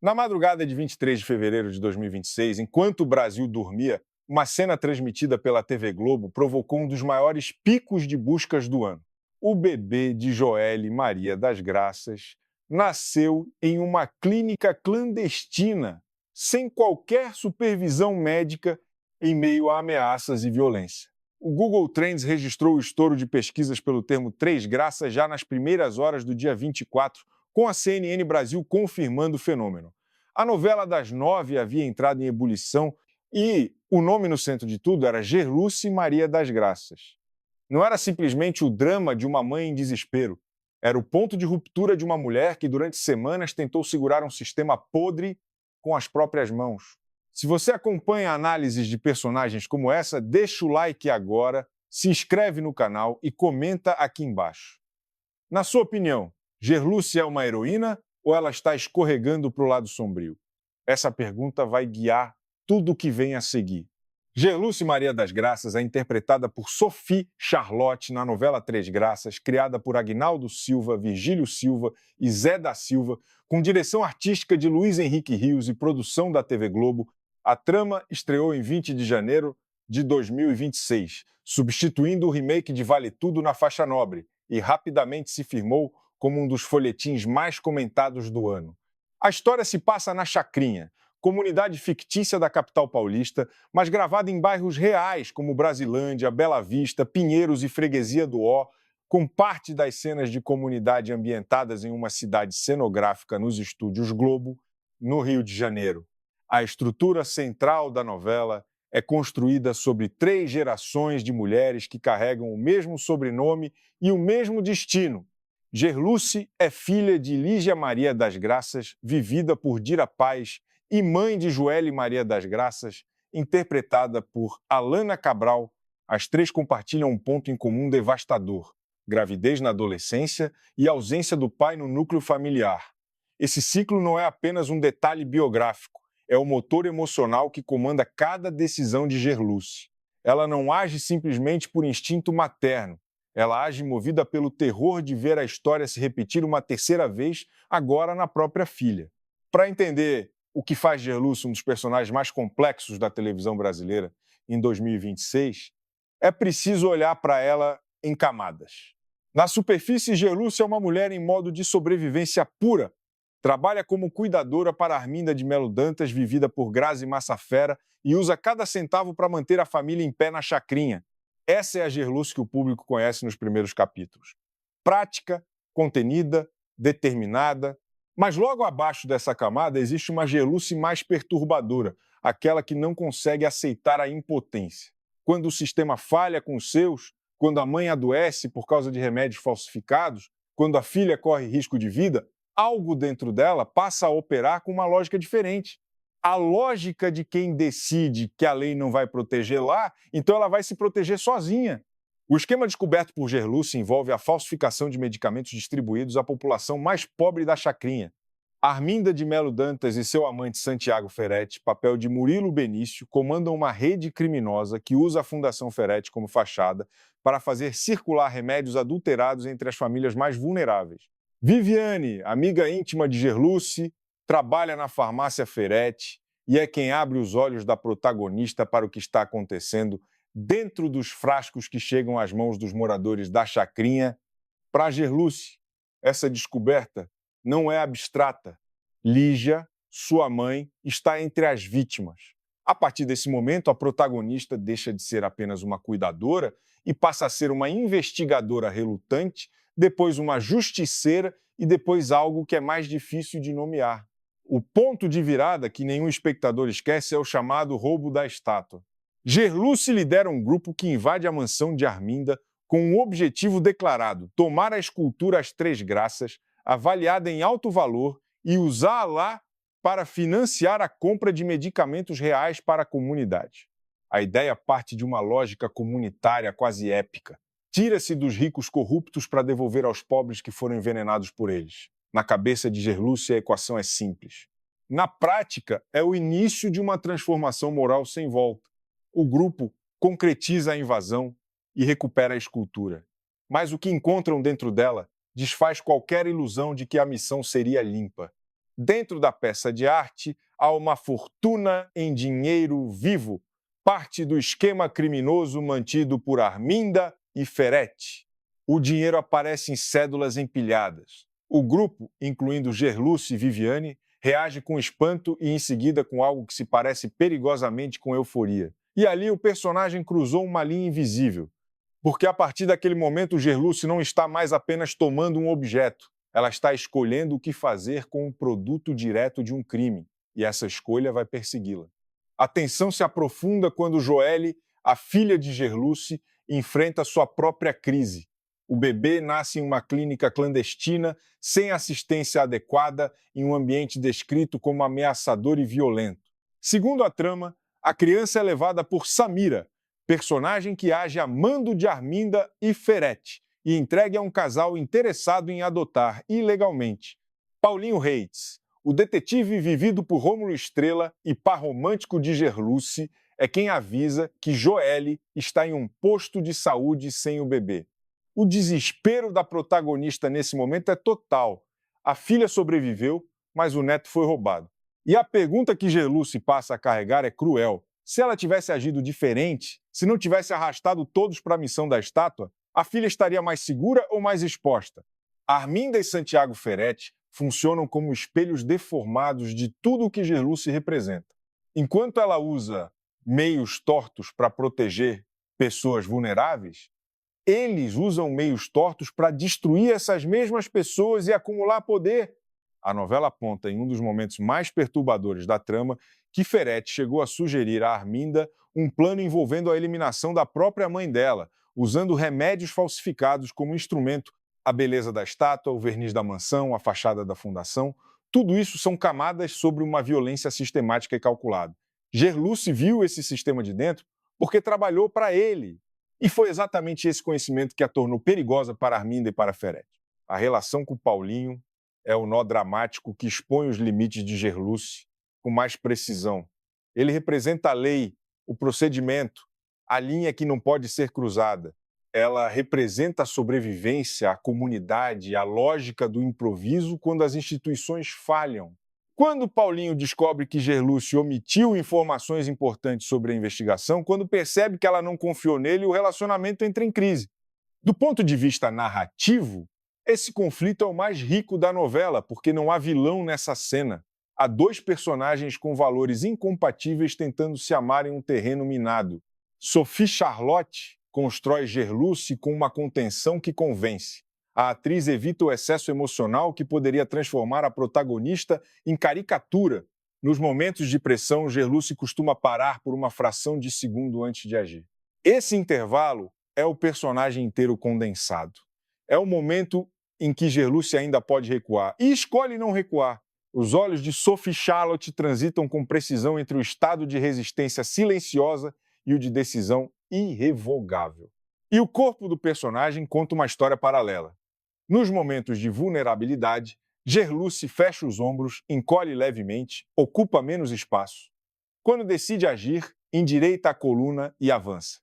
Na madrugada de 23 de fevereiro de 2026, enquanto o Brasil dormia, uma cena transmitida pela TV Globo provocou um dos maiores picos de buscas do ano. O bebê de Joelle Maria das Graças nasceu em uma clínica clandestina, sem qualquer supervisão médica, em meio a ameaças e violência. O Google Trends registrou o estouro de pesquisas pelo termo Três Graças já nas primeiras horas do dia 24, com a CNN Brasil confirmando o fenômeno. A novela das 9 havia entrado em ebulição e o nome no centro de tudo era Gerluce Maria das Graças. Não era simplesmente o drama de uma mãe em desespero. Era o ponto de ruptura de uma mulher que durante semanas tentou segurar um sistema podre com as próprias mãos. Se você acompanha análises de personagens como essa, deixa o like agora, se inscreve no canal e comenta aqui embaixo. Na sua opinião, Gerluce é uma heroína ou ela está escorregando para o lado sombrio? Essa pergunta vai guiar tudo o que vem a seguir. Gerluce Maria das Graças é interpretada por Sophie Charlotte na novela Três Graças, criada por Agnaldo Silva, Virgílio Silva e Zé da Silva, com direção artística de Luiz Henrique Rios e produção da TV Globo. A trama estreou em 20 de janeiro de 2026, substituindo o remake de Vale Tudo na faixa nobre, e rapidamente se firmou como um dos folhetins mais comentados do ano. A história se passa na Chacrinha, comunidade fictícia da capital paulista, mas gravada em bairros reais como Brasilândia, Bela Vista, Pinheiros e Freguesia do Ó, com parte das cenas de comunidade ambientadas em uma cidade cenográfica nos estúdios Globo, no Rio de Janeiro. A estrutura central da novela é construída sobre 3 gerações de mulheres que carregam o mesmo sobrenome e o mesmo destino. Gerluce é filha de Lígia Maria das Graças, vivida por Dira Paz, e mãe de Joelle Maria das Graças, interpretada por Alana Cabral. As 3 compartilham um ponto em comum devastador: gravidez na adolescência e ausência do pai no núcleo familiar. Esse ciclo não é apenas um detalhe biográfico, é o motor emocional que comanda cada decisão de Gerluce. Ela não age simplesmente por instinto materno, ela age movida pelo terror de ver a história se repetir uma terceira vez, agora na própria filha. Para entender o que faz Gerluce um dos personagens mais complexos da televisão brasileira em 2026, é preciso olhar para ela em camadas. Na superfície, Gerluce é uma mulher em modo de sobrevivência pura. Trabalha como cuidadora para Arminda de Melo Dantas, vivida por Grazi Massafera, e usa cada centavo para manter a família em pé na chacrinha. Essa é a Gerluce que o público conhece nos primeiros capítulos. Prática, contenida, determinada. Mas logo abaixo dessa camada existe uma Gerluce mais perturbadora, aquela que não consegue aceitar a impotência. Quando o sistema falha com os seus, quando a mãe adoece por causa de remédios falsificados, quando a filha corre risco de vida, algo dentro dela passa a operar com uma lógica diferente. A lógica de quem decide que a lei não vai proteger lá, então ela vai se proteger sozinha. O esquema descoberto por Gerluce envolve a falsificação de medicamentos distribuídos à população mais pobre da chacrinha. Arminda de Melo Dantas e seu amante Santiago Ferretti, papel de Murilo Benício, comandam uma rede criminosa que usa a Fundação Ferretti como fachada para fazer circular remédios adulterados entre as famílias mais vulneráveis. Viviane, amiga íntima de Gerluce, trabalha na farmácia Ferretti e é quem abre os olhos da protagonista para o que está acontecendo dentro dos frascos que chegam às mãos dos moradores da chacrinha. Para Gerluce, essa descoberta não é abstrata. Lígia, sua mãe, está entre as vítimas. A partir desse momento, a protagonista deixa de ser apenas uma cuidadora e passa a ser uma investigadora relutante, depois uma justiceira e depois algo que é mais difícil de nomear. O ponto de virada que nenhum espectador esquece é o chamado roubo da estátua. Gerluce lidera um grupo que invade a mansão de Arminda com um objetivo declarado: tomar a escultura As Três Graças, avaliada em alto valor, e usá-la lá para financiar a compra de medicamentos reais para a comunidade. A ideia parte de uma lógica comunitária quase épica. Tira-se dos ricos corruptos para devolver aos pobres que foram envenenados por eles. Na cabeça de Gerluce, a equação é simples. Na prática, é o início de uma transformação moral sem volta. O grupo concretiza a invasão e recupera a escultura. Mas o que encontram dentro dela desfaz qualquer ilusão de que a missão seria limpa. Dentro da peça de arte, há uma fortuna em dinheiro vivo, parte do esquema criminoso mantido por Arminda e Ferretti. O dinheiro aparece em cédulas empilhadas. O grupo, incluindo Gerluce e Viviane, reage com espanto e em seguida com algo que se parece perigosamente com euforia. E ali o personagem cruzou uma linha invisível, porque a partir daquele momento Gerluce não está mais apenas tomando um objeto, ela está escolhendo o que fazer com o produto direto de um crime, e essa escolha vai persegui-la. A tensão se aprofunda quando Joelle, a filha de Gerluce, enfrenta sua própria crise. O bebê nasce em uma clínica clandestina, sem assistência adequada, em um ambiente descrito como ameaçador e violento. Segundo a trama, a criança é levada por Samira, personagem que age a mando de Arminda e Ferretti, e entregue a um casal interessado em adotar ilegalmente. Paulinho Reis, o detetive vivido por Rômulo Estrela e par romântico de Gerluce, é quem avisa que Joelle está em um posto de saúde sem o bebê. O desespero da protagonista nesse momento é total. A filha sobreviveu, mas o neto foi roubado. E a pergunta que Gerluce passa a carregar é cruel. Se ela tivesse agido diferente, se não tivesse arrastado todos para a missão da estátua, a filha estaria mais segura ou mais exposta? Arminda e Santiago Ferretti funcionam como espelhos deformados de tudo o que Gerluce representa. Enquanto ela usa meios tortos para proteger pessoas vulneráveis, eles usam meios tortos para destruir essas mesmas pessoas e acumular poder. A novela aponta, em um dos momentos mais perturbadores da trama, que Ferretti chegou a sugerir a Arminda um plano envolvendo a eliminação da própria mãe dela, usando remédios falsificados como instrumento. A beleza da estátua, o verniz da mansão, a fachada da fundação, tudo isso são camadas sobre uma violência sistemática e calculada. Gerluce viu esse sistema de dentro porque trabalhou para ele. E foi exatamente esse conhecimento que a tornou perigosa para Arminda e para Ferretti. A relação com Paulinho é o nó dramático que expõe os limites de Gerluce com mais precisão. Ele representa a lei, o procedimento, a linha que não pode ser cruzada. Ela representa a sobrevivência, a comunidade, a lógica do improviso quando as instituições falham. Quando Paulinho descobre que Gerluce omitiu informações importantes sobre a investigação, quando percebe que ela não confiou nele, o relacionamento entra em crise. Do ponto de vista narrativo, esse conflito é o mais rico da novela, porque não há vilão nessa cena. Há dois personagens com valores incompatíveis tentando se amar em um terreno minado. Sophie Charlotte constrói Gerluce com uma contenção que convence. A atriz evita o excesso emocional que poderia transformar a protagonista em caricatura. Nos momentos de pressão, Gerluce costuma parar por uma fração de segundo antes de agir. Esse intervalo é o personagem inteiro condensado. É o momento em que Gerluce ainda pode recuar, e escolhe não recuar. Os olhos de Sophie Charlotte transitam com precisão entre o estado de resistência silenciosa e o de decisão irrevogável. E o corpo do personagem conta uma história paralela. Nos momentos de vulnerabilidade, Gerluce fecha os ombros, encolhe levemente, ocupa menos espaço. Quando decide agir, endireita a coluna e avança.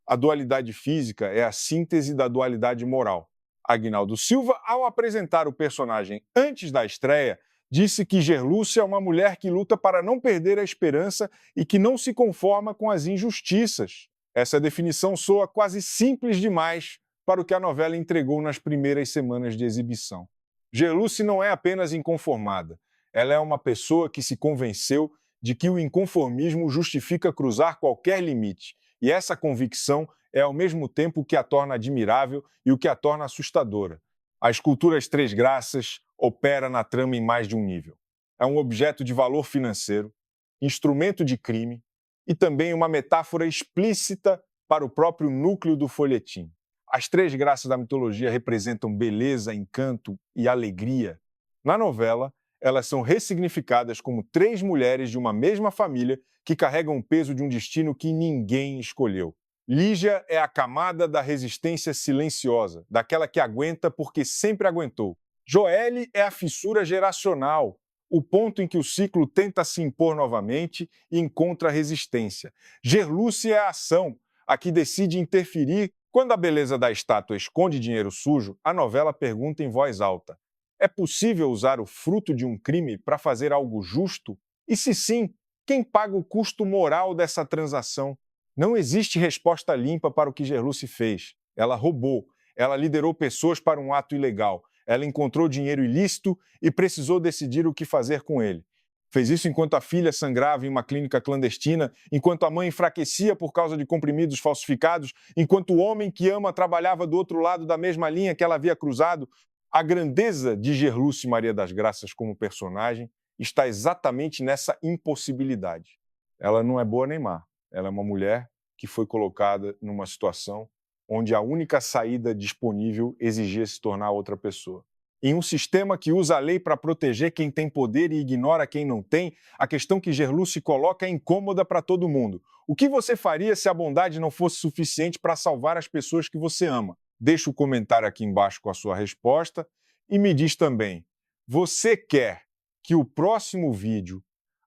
A dualidade física é a síntese da dualidade moral. Aguinaldo Silva, ao apresentar o personagem antes da estreia, disse que Gerluce é uma mulher que luta para não perder a esperança e que não se conforma com as injustiças. Essa definição soa quase simples demais para o que a novela entregou nas primeiras semanas de exibição. Gerluce não é apenas inconformada, ela é uma pessoa que se convenceu de que o inconformismo justifica cruzar qualquer limite, e essa convicção é ao mesmo tempo o que a torna admirável e o que a torna assustadora. A escultura As Três Graças opera na trama em mais de um nível. É um objeto de valor financeiro, instrumento de crime e também uma metáfora explícita para o próprio núcleo do folhetim. As três graças da mitologia representam beleza, encanto e alegria. Na novela, elas são ressignificadas como três mulheres de uma mesma família que carregam o peso de um destino que ninguém escolheu. Lígia é a camada da resistência silenciosa, daquela que aguenta porque sempre aguentou. Joelle é a fissura geracional, o ponto em que o ciclo tenta se impor novamente e encontra resistência. Gerluce é a ação, a que decide interferir. Quando a beleza da estátua esconde dinheiro sujo, a novela pergunta em voz alta: É possível usar o fruto de um crime para fazer algo justo? E se sim, quem paga o custo moral dessa transação? Não existe resposta limpa para o que Gerluce fez. Ela roubou, ela liderou pessoas para um ato ilegal, ela encontrou dinheiro ilícito e precisou decidir o que fazer com ele. Fez isso enquanto a filha sangrava em uma clínica clandestina, enquanto a mãe enfraquecia por causa de comprimidos falsificados, enquanto o homem que ama trabalhava do outro lado da mesma linha que ela havia cruzado. A grandeza de Gerluce Maria das Graças como personagem está exatamente nessa impossibilidade. Ela não é boa nem má. Ela é uma mulher que foi colocada numa situação onde a única saída disponível exigia se tornar outra pessoa. Em um sistema que usa a lei para proteger quem tem poder e ignora quem não tem, a questão que Gerluce coloca é incômoda para todo mundo. O que você faria se a bondade não fosse suficiente para salvar as pessoas que você ama? Deixa o comentário aqui embaixo com a sua resposta e me diz também, você quer que o próximo vídeo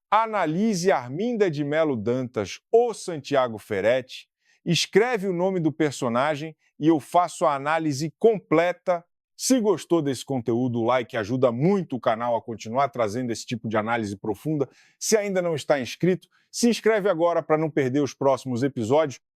analise Arminda de Melo Dantas ou Santiago Ferretti? Escreve o nome do personagem e eu faço a análise completa. Se gostou desse conteúdo, o like ajuda muito o canal a continuar trazendo esse tipo de análise profunda. Se ainda não está inscrito, se inscreve agora para não perder os próximos episódios.